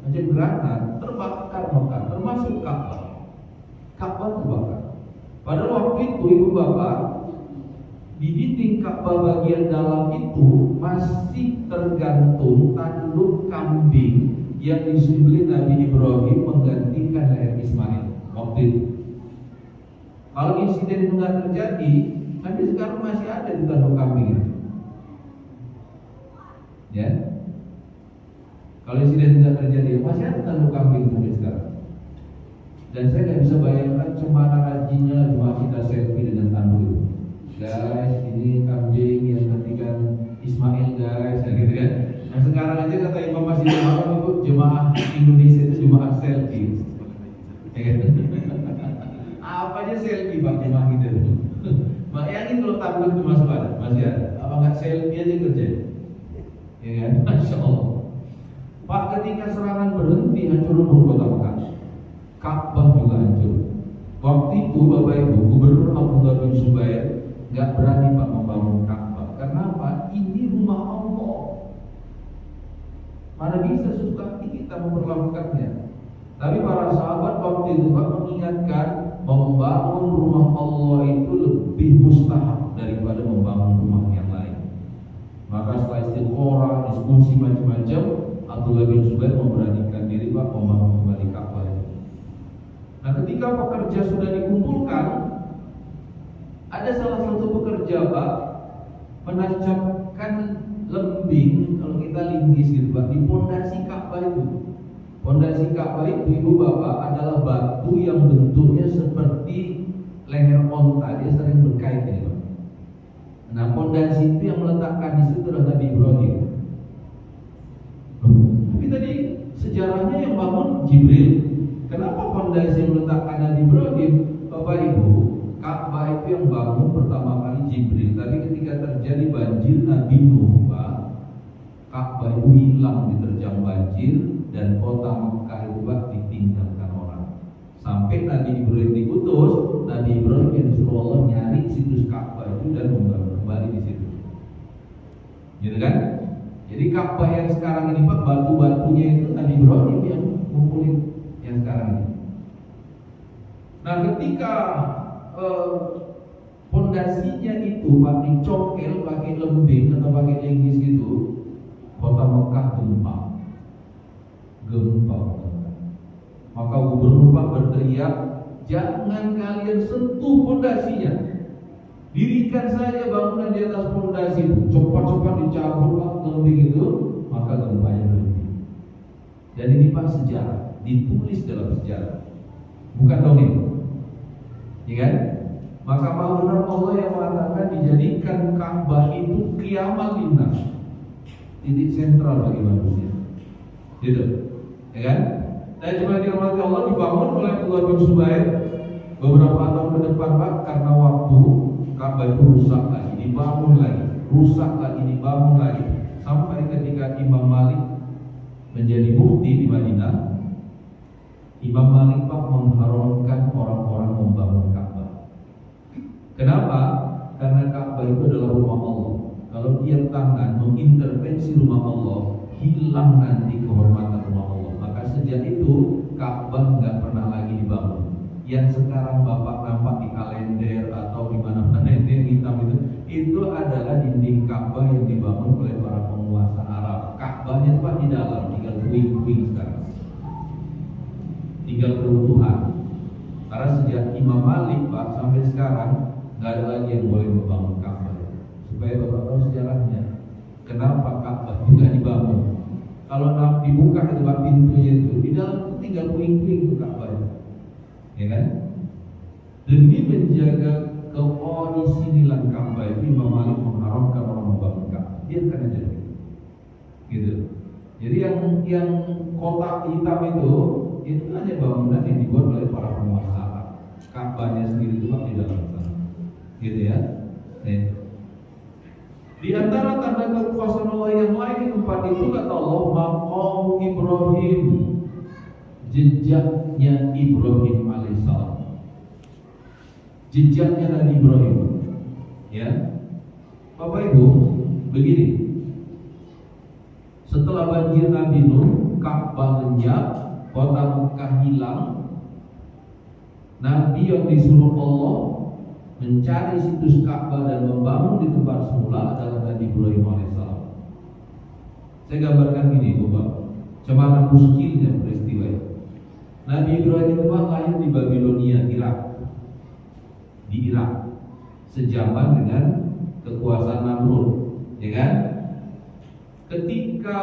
macam granat, terbakar Mekah, termasuk Ka'bah. Ka'bah terbakar. Padahal waktu itu ibu bapak, di dinding Ka'bah bagian dalam itu masih tergantung tanduk kambing yang disembelih Nabi Ibrahim menggantikan leher Ismail waktu itu. Kalau insiden itu nggak terjadi, nanti sekarang masih ada di tanduk kambing itu. Ya, kalau insiden tidak terjadi, masih ada tanduk kambing sampai sekarang. Dan saya nggak bisa bayangkan cemana rajinnya cuma kita selfie dengan tanduk itu. Guys, ini kambing yang gantikan Ismail guys, ya gitu kan. Nah sekarang aja kata Imam Masjid Haram itu jemaah Indonesia itu jemaah selfie. Ya kan? Apa aja selfie Pak jemaah kita itu. Bayangin kalau tanduk itu masih ada. Apa nggak selfie aja kerja? Ya kan? Masya Allah. Pak ketika serangan berhenti hancur lebur kota Mekah. Ka'bah juga hancur. Waktu itu Bapak Ibu Gubernur Abdullah bin Zubair nggak berani Pak membangun Ka'bah. Kenapa? Ini rumah Allah. Mana bisa sesuka hati kita memperlakukannya. Tapi para sahabat waktu itu Pak mengingatkan membangun rumah Allah itu lebih mustahab daripada membangun rumah yang lain. Maka setelah istiqorah, diskusi macam-macam, Abdullah bin Zubair memberanikan diri Pak membangun kembali Ka'bah. Nah ketika pekerja sudah dikumpulkan, ada salah satu pekerja Pak menancapkan lembing, kalau kita linggis gitu Pak, di pondasi Ka'bah itu. Pondasi Ka'bah itu ibu bapak adalah batu yang bentuknya seperti leher onta, dia sering berkait ini Pak. Nah pondasi itu yang meletakkan di situ adalah Nabi Ibrahim. Tapi tadi sejarahnya yang bangun Jibril. Kenapa pondasi yang meletakkan Nabi Ibrahim? Bapak Ibu, Ka'bah itu yang bangun pertama kali Jibril. Tapi ketika terjadi banjir Nabi Nuh, Pak, Ka'bah itu hilang diterjang banjir dan kota Mekah itu Pak ditinggalkan orang. Sampai Nabi Ibrahim diutus, Nabi Ibrahim yang disuruh Allah nyari situs Ka'bah itu dan membangun kembali di situ. Gitu kan? Jadi Ka'bah yang sekarang ini Pak, batu-batunya itu Nabi Ibrahim yang ngumpulin yang sekarang ini. Nah ketika pondasinya itu Pak dicongkel pakai lembing atau pakai linggis gitu, kota Mekah gempa. Maka gubernur Pak berteriak, jangan kalian sentuh pondasinya, dirikan saja bangunan di atas pondasi itu. Cepat-cepat dicabut Pak lembing itu, maka gempanya berhenti. Dan ini Pak sejarah, ditulis dalam sejarah, bukan dongeng, ya kan? Maka mau benar Allah yang mengatakan dijadikan Ka'bah itu qiyamal linnas, titik sentral bagi manusia, gitu, ya kan? Saya cuma dirahmati Allah dibangun oleh Abdullah bin Zubair beberapa tahun ke depan Pak, karena waktu Ka'bah itu rusak lagi, dibangun lagi, rusak lagi, dibangun lagi, sampai ketika Imam Malik menjadi mufti di Madinah. Imam Malik Pak mengharamkan orang-orang membangun Ka'bah. Kenapa? Karena Ka'bah itu adalah rumah Allah. Kalau tiap tangan mengintervensi rumah Allah, hilang nanti kehormatan rumah Allah. Maka sejak itu Ka'bah nggak pernah lagi dibangun. Yang sekarang Bapak nampak di kalender atau di mana-mana itu yang hitam itu adalah dinding Ka'bah yang dibangun oleh para penguasa Arab. Ka'bahnya Pak di dalam, tinggal puing-puing sekarang, tinggal keruntuhan. Karena sejak Imam Malik Pak sampai sekarang nggak ada lagi yang boleh membangun Ka'bah. Supaya Bapak tahu sejarahnya, kenapa Ka'bah tidak dibangun. Kalau dibuka itu Pak pintunya itu, di dalam itu tinggal puing-puing itu Ka'bah, ya kan? Demi menjaga keorisinilan Ka'bah itu, Imam Malik mengharamkan orang membangun Ka'bah. Biarkan aja gitu. Jadi yang kotak hitam itu hanya bangunan yang dibuat oleh para penguasa Arab. Ka'bahnya sendiri itu Pak di dalam sana, gitu ya. Di antara tanda kekuasaan Allah yang lain di tempat itu kata Allah, maqam Ibrahim, jejaknya Ibrahim alaihissalam, jejaknya Nabi Ibrahim. Ya, Bapak Ibu, begini. Setelah banjir Nabi Nuh, Ka'bah lenyap, kota Mekah hilang. Nabi yang disuruh Allah mencari situs Ka'bah dan membangun di tempat semula adalah Nabi Ibrahim alaihissalam. Saya gambarkan gini, Bapak, cemana muskilnya peristiwa itu. Nabi Ibrahim itu lahir di Babilonia, Irak, di Irak, sejaman dengan kekuasaan Namrud, ya kan? Ketika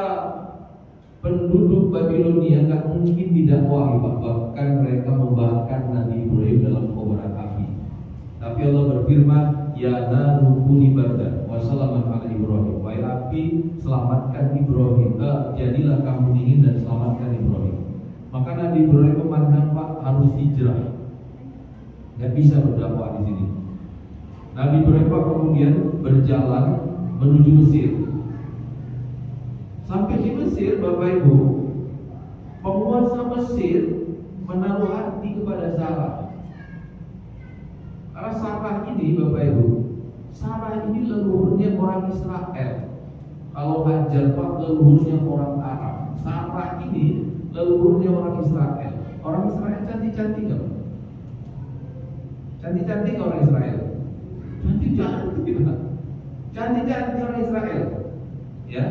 penduduk Babilonia nggak mungkin didakwahi, bahkan mereka membakar Nabi Ibrahim dalam kobaran api. Tapi Allah berfirman, ya naru kuni bardan wa salaman ala Ibrahim. Wahai api, selamatkan Ibrahim. Jadilah kamu dingin dan selamatkan Ibrahim. Maka Nabi Ibrahim memandang Pak harus hijrah, nggak bisa berdakwah di sini. Nabi Ibrahim Pak kemudian berjalan menuju Mesir. Sampai di Mesir, Bapak Ibu, penguasa Mesir menaruh hati kepada Sarah. Karena Sarah ini, Bapak Ibu, Sarah ini leluhurnya orang Israel. Kalau Hajar Pak leluhurnya orang Arab. Sarah ini leluhurnya orang Israel. Orang Israel cantik-cantik nggak? Cantik-cantik orang Israel. Cantik-cantik, cantik-cantik orang Israel. Ya.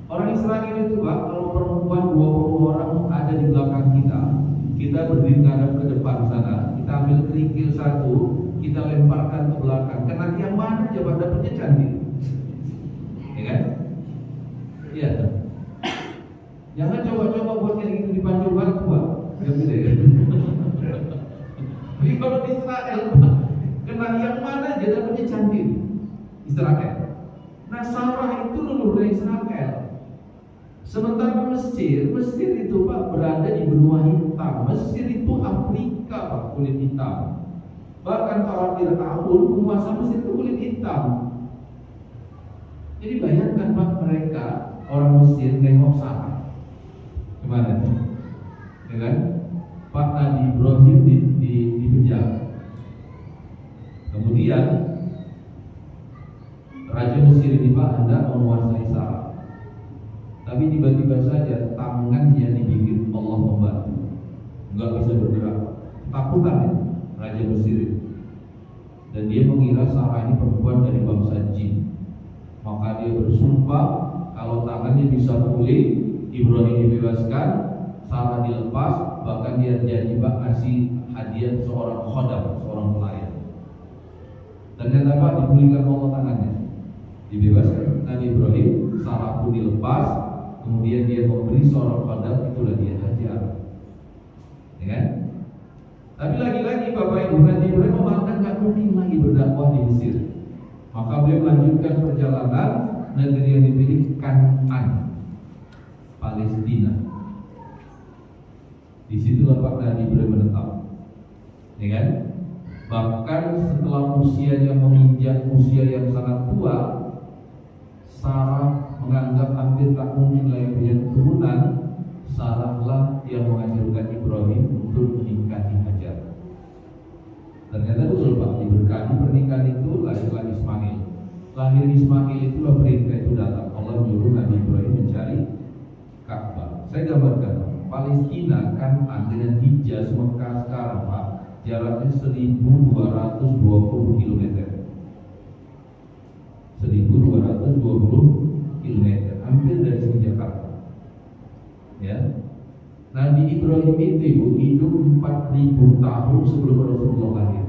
Orang Israel itu Pak, kalau perempuan 20 orang ada di belakang kita berdiri ngadap ke depan sana, kita ambil kerikil satu, kita lemparkan ke belakang. Kena yang mana aja Pak, dapatnya cantik, ya kan? Iya. Jangan coba-coba buat kayak gitu di pacu batu Pak, nggak bisa ya. Jadi kalau di Israel Pak, kena yang mana aja dapatnya cantik, Israel. Nah Sarah itu leluhur Israel. Sementara Mesir itu Pak berada di benua hitam. Mesir itu Afrika Pak, kulit hitam. Bahkan para Fir'aun penguasa Mesir itu kulit hitam. Jadi bayangkan Pak, mereka orang Mesir nengok Sarah, gimana? Ya kan? Pak Nabi Ibrahim di penjara. Kemudian Raja Mesir ini Pak hendak menguasai Sarah, tapi tiba-tiba saja tangannya dibikin Allah membantu, nggak bisa bergerak, takutan ya Raja Mesir itu. Dan dia mengira Sarah ini perempuan dari bangsa jin. Maka dia bersumpah kalau tangannya bisa pulih, Ibrahim dibebaskan, Sarah dilepas, bahkan dia janji Pak kasih hadiah seorang khodam, seorang pelayan. Ternyata Pak dipulihkan Allah tangannya, dibebaskan Nabi Ibrahim, Sarah pun dilepas, kemudian dia memberi seorang khodam, itulah dia Hajar. Ya kan? Tapi lagi-lagi Bapak Ibu, Nabi Ibrahim memandang gak mungkin lagi berdakwah di Mesir. Maka beliau melanjutkan perjalanan negeri yang dipilih Kan'an, Palestina. Di situlah Pak Nabi Ibrahim menetap. Ya kan? Bahkan setelah usianya menginjak usia yang sangat tua, Sarah menganggap hampir tak mungkin lagi punya keturunan. Sarahlah yang menganjurkan Ibrahim untuk menikahi Hajar. Ternyata betul Pak, diberkati pernikahan itu lahirlah Ismail. Lahir Ismail itulah perintah itu datang. Allah menyuruh Nabi Ibrahim mencari Ka'bah. Saya gambarkan Palestina kan dengan Hijaz Mekah sekarang Pak, jaraknya 1220 km. 1220 km, hampir dari sini Jakarta. Ya, Nabi Ibrahim itu hidup 4000 tahun sebelum Rasulullah lahir.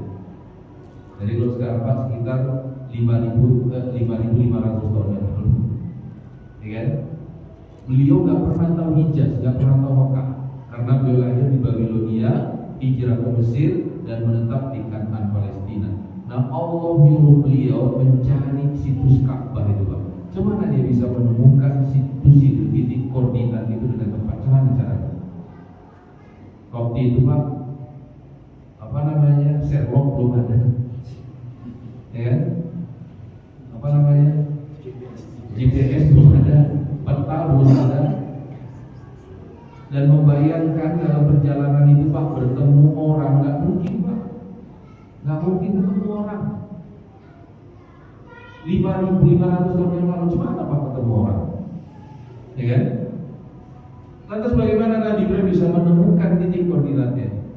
Jadi kalau sekarang Pak sekitar 5.500 tahun yang lalu. Ya kan? Beliau nggak pernah tahu Hijaz, nggak pernah tahu Mekah, karena beliau lahir di Babilonia, hijrah ke Mesir dan menetap di Kan'an Palestina. Nah Allah nyuruh beliau mencari situs Ka'bah itu Pak. Cemana dia bisa menemukan situs itu, titik koordinat itu dengan tepat? Cemana caranya? Waktu itu Pak, apa namanya, Sherlock belum ada, ya kan? Apa namanya, GPS belum ada, peta belum ada. Dan membayangkan dalam perjalanan itu Pak bertemu orang, nggak mungkin Pak, nggak mungkin ketemu orang. 5.500 tahun yang lalu cuma apa ketemu orang, ya kan? Lantas bagaimana Nabi Ibrahim bisa menemukan titik koordinatnya?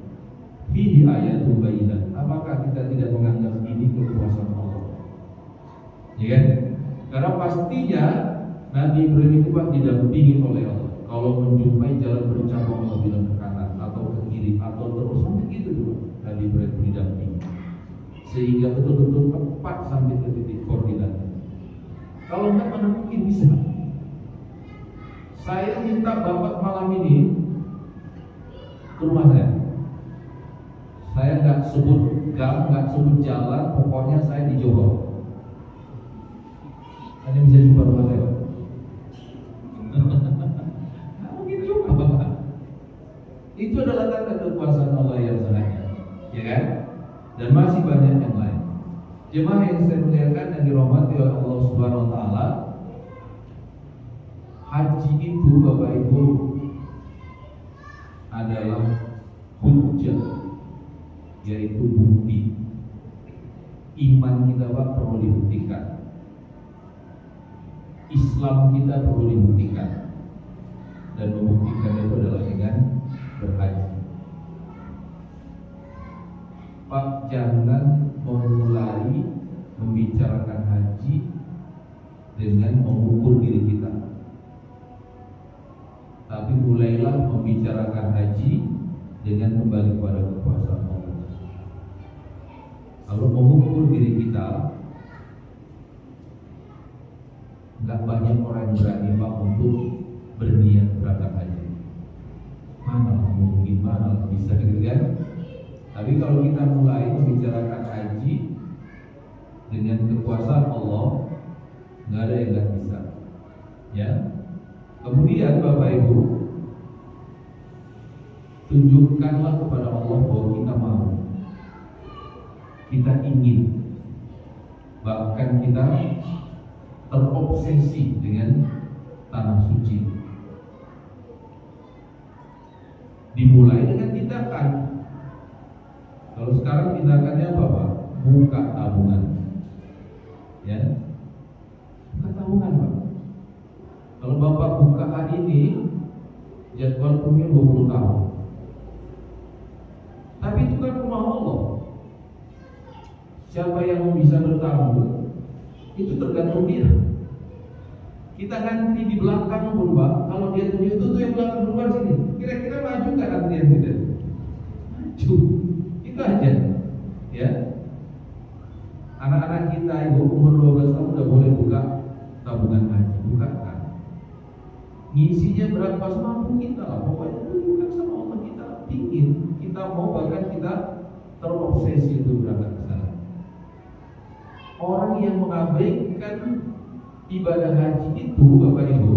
Fihi ayatul bayyinah. Apakah kita tidak menganggap ini kekuasaan Allah? Ya kan? Karena pastinya Nabi Ibrahim itu Pak didampingi oleh Allah. Kalau menjumpai jalan bercabang Allah bilang ke kanan atau ke kiri atau terus begitu dulu. Nabi Ibrahim didampingi sehingga betul-betul tepat sampai ke titik koordinatnya. Kalau enggak mana mungkin bisa. Saya minta Bapak malam ini ke rumah saya. Saya nggak sebut gang, nggak sebut jalan, pokoknya saya di Johor. Hanya bisa jumpa rumah saya. Nah, mungkin juga Bapak. Itu adalah tanda kekuasaan Allah yang sangat, ya kan? Dan masih banyak yang lain. Jemaah yang saya muliakan dan dirahmati oleh Allah Subhanahu Wa Taala, haji itu Bapak Ibu adalah hujjah, yaitu bukti. Iman kita Pak perlu dibuktikan, Islam kita perlu dibuktikan, dan membuktikan itu adalah dengan berhaji. Pak, jangan memulai membicarakan haji dengan mengukur diri kita, tapi mulailah membicarakan haji dengan kembali kepada kekuasaan Allah. Kalau mengukur diri kita, nggak banyak orang yang berani Pak untuk berniat berangkat haji. Mana mungkin, mana bisa gitu kan? Tapi kalau kita mulai membicarakan haji dengan kekuasaan Allah, nggak ada yang nggak bisa. Ya. Kemudian Bapak Ibu, tunjukkanlah kepada Allah bahwa kita mau, kita ingin, bahkan kita terobsesi dengan tanah suci. Dimulai dengan tindakan. Kalau sekarang tindakannya apa Pak? Buka tabungan, ya. ini jadwal punya 20 tahun. Tapi itu kan rumah Allah. Siapa yang bisa bertamu itu tergantung dia. Kita ngantri di belakang pun Pak, kalau dia tunjuk itu tuh yang belakang keluar sini. Kira-kira maju nggak antrian kita? Maju. Itu aja. Ya. Anak-anak kita ibu umur 12 tahun udah boleh buka tabungan haji, bukakan. Ngisinya berapa semampu kita lah. Pokoknya bukan sama Allah, kita pingin, kita mau, bahkan kita terobsesi untuk berangkat ke sana. Orang yang mengabaikan ibadah haji itu Bapak Ibu,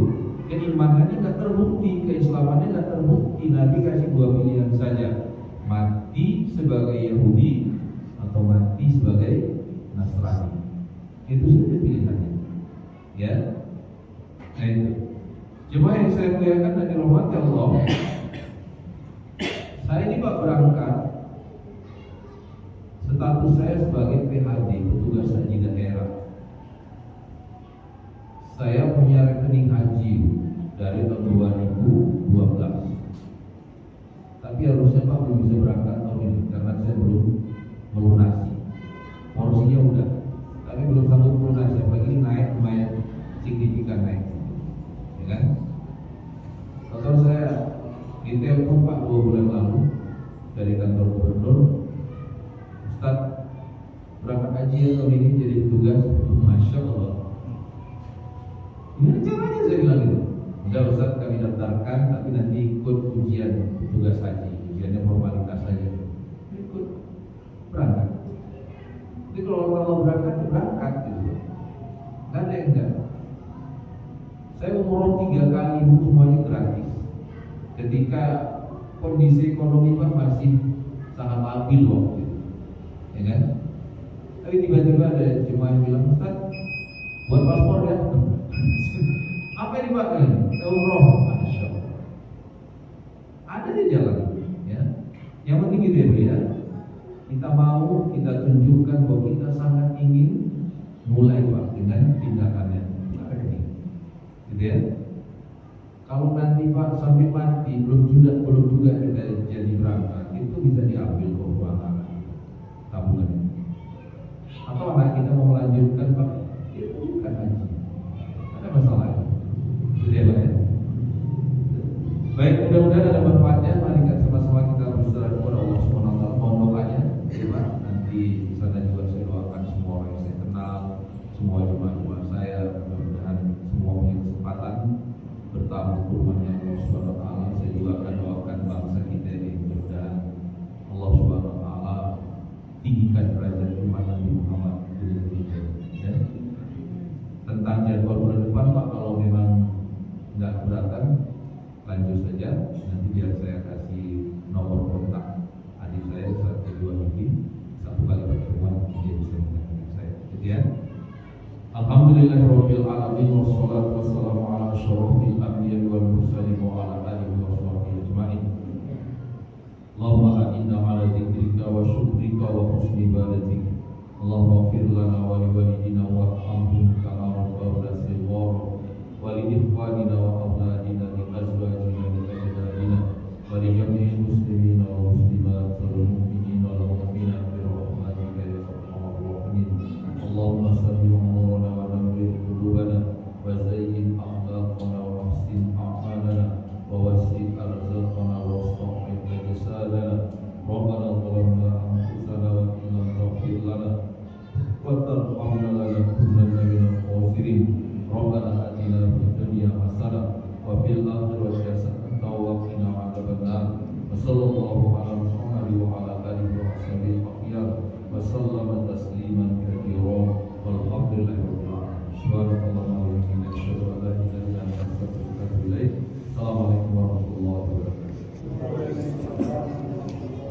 keimanannya nggak terbukti, keislamannya nggak terbukti. Nabi kasih 2 pilihan saja, mati sebagai Yahudi atau mati sebagai Nasrani. Itu saja pilihannya. Ya, nah itu. Cuma yang saya muliakan dan dirahmati Allah, saya ini Pak berangkat, status saya sebagai PHD, petugas haji daerah. Saya punya rekening haji dari tahun 2012. Tapi harusnya Pak belum bisa berangkat tahun ini karena saya belum melunasi. Porsinya udah, tapi belum sanggup melunasi. Apalagi naik lumayan signifikan naik, ya kan? Kalau saya ditelepon Pak 2 bulan lalu dari kantor gubernur, Ustaz berangkat haji ya tahun ini jadi petugas. Masya Allah. Gimana caranya saya bilang itu? Udah Ustaz kami daftarkan, tapi nanti ikut ujian petugas haji. Ujiannya formalitas saja. Ikut berangkat. Jadi kalau berangkat ya berangkat gitu. Gak ada yang enggak. Saya umroh 3 kali semuanya gratis. Ketika kondisi ekonomi Pak masih sangat labil waktu itu, ya kan? Tapi tiba-tiba ada jemaah yang bilang, Ustaz, buat paspor ya. Apa yang dipakai? Umroh, Masya Allah. Ada di jalan, ya. Yang penting gitu ya. Kita mau, kita tunjukkan bahwa kita sangat ingin mulai Pak dengan tindakannya. Gitu ya. Kalau nanti Pak sampai mati belum juga kita jadi berangkat, itu bisa diambil keuangan tabungan. Atau anak kita mau melanjutkan Pak, itu bukan haji. Ada masalah. Gitu ya Pak ya. Baik, mudah-mudahan ada manfaatnya. Mari kita sama-sama kita berserah kepada Allah Subhanahu wa taala. Mohon doanya, ya Pak. Nanti di sana juga saya doakan semua orang yang saya kenal, semua jemaah saya, mudah-mudahan semua punya kesempatan bertamu ke rumahnya Allah Subhanahu wa taala. Saya juga akan doakan bangsa kita ini, mudah-mudahan Allah Subhanahu wa taala tinggikan derajat umat Nabi Muhammad ya. Tentang jadwal bulan depan Pak, kalau memang nggak keberatan lanjut saja, nanti biar saya kasih nomor kontak adik saya saat kedua ini, 1 kali pertemuan dia bisa menghubungi saya, gitu ya. Alhamdulillahirabbil alamin wassalatu wassalamu ala asyrofil anbiya'i wal mursalin wa ala alihi wa sahbihi ajmain. Allahumma inna ala dzikrika wa syukrika wa husni ibadatik. Allahumma ighfir lana wa li walidina warhamhum kama rabbawna shighara wa li ikhwanina wa awladina li azwajina li ajdadina wa li jami'il muslimina wa muslimat wal mu'minina wal mu'minat bi rahmatika ya arhamar rahimin. Allahumma salli umurana wa nawwir qulubana wa zayyin akhlaqana wa ahsin a'malana wa wasi' arzaqana wa sahih jasadana. Rabbana zalamna anfusana wa in lam taghfir lana wa tarhamna lanakunanna minal khasirin. Rabbana atina fid dunya hasanah wa fil akhirati hasanah wa qina adzabannar. Wa sallallahu ala Muhammad wa ala alihi wa sahbihi akhyar wa sallama tasliman